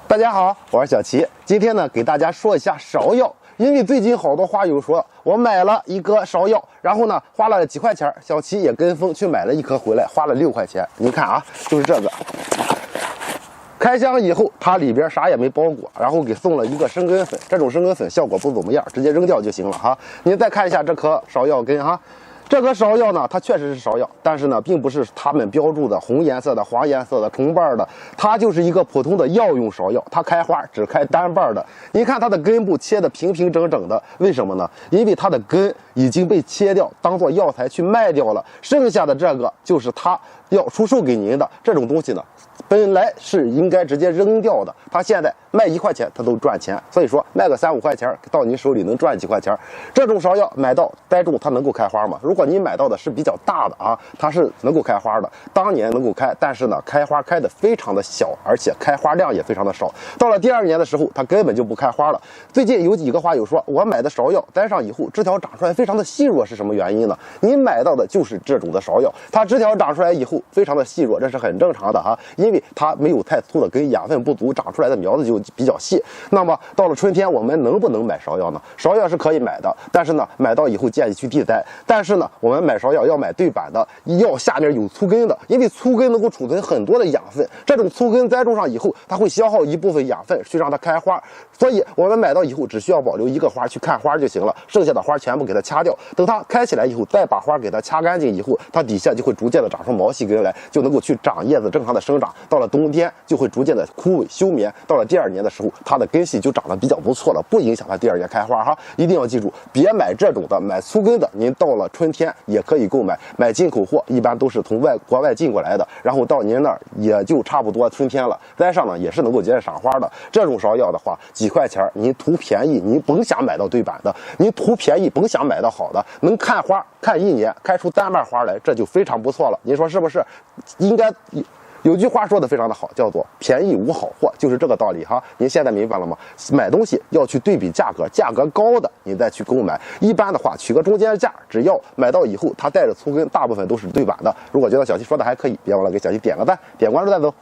大家好，我是小齐。今天呢，给大家说一下芍药，因为最近好多花友说我买了一个芍药，然后呢花了几块钱，小齐也跟风去买了一颗回来，花了6块钱。你看啊，就是这个。开箱以后，它里边啥也没包裹，然后给送了一个生根粉，这种生根粉效果不怎么样，直接扔掉就行了哈。您再看一下这颗芍药根哈。这颗芍药呢，它确实是芍药，但是呢，并不是他们标注的红颜色的、黄颜色的、重瓣的，它就是一个普通的药用芍药。它开花只开单瓣的。您看它的根部切的平平整整的，为什么呢？因为它的根已经被切掉，当做药材去卖掉了，剩下的这个就是它要出售给您的这种东西呢。本来是应该直接扔掉的，他现在卖1块钱他都赚钱，所以说卖个3、5块钱到你手里能赚几块钱。这种芍药买到栽种它能够开花吗？如果你买到的是比较大的啊，它是能够开花的，当年能够开，但是呢开花开的非常的小，而且开花量也非常的少。到了第2年的时候，它根本就不开花了。最近有几个花友说，我买的芍药栽上以后枝条长出来非常的细弱，是什么原因呢？你买到的就是这种的芍药，它枝条长出来以后非常的细弱，这是很正常的哈，因为它没有太粗的根，养分不足，长出来的苗子就比较细。那么到了春天，我们能不能买芍药呢？芍药是可以买的，但是呢，买到以后建议去地栽。但是呢，我们买芍药要买对版的，要下面有粗根的，因为粗根能够储存很多的养分。这种粗根栽种上以后，它会消耗一部分养分去让它开花，所以我们买到以后只需要保留1个花去看花就行了，剩下的花全部给它掐掉。等它开起来以后，再把花给它掐干净以后，它底下就会逐渐的长出毛细根来，就能够去长叶子，正常的生长。到了冬天就会逐渐的枯萎休眠，到了第2年的时候，它的根系就长得比较不错了，不影响它第2年开花哈。一定要记住，别买这种的，买粗根的。您到了春天也可以购买，买进口货一般都是从国外进过来的，然后到您那儿也就差不多春天了，栽上呢也是能够直接赏花的。这种芍药的话，几块钱您图便宜，您甭想买到对版的，您图便宜甭想买到好的，能看花看1年，开出单瓣花来，这就非常不错了。您说是不是？应该。有句话说的非常的好，叫做便宜无好货，就是这个道理哈。您现在明白了吗？买东西要去对比价格，价格高的你再去购买。一般的话取个中间价，只要买到以后它带着粗根，大部分都是对版的。如果觉得小齐说的还可以，别忘了给小齐点个赞，点关注再走。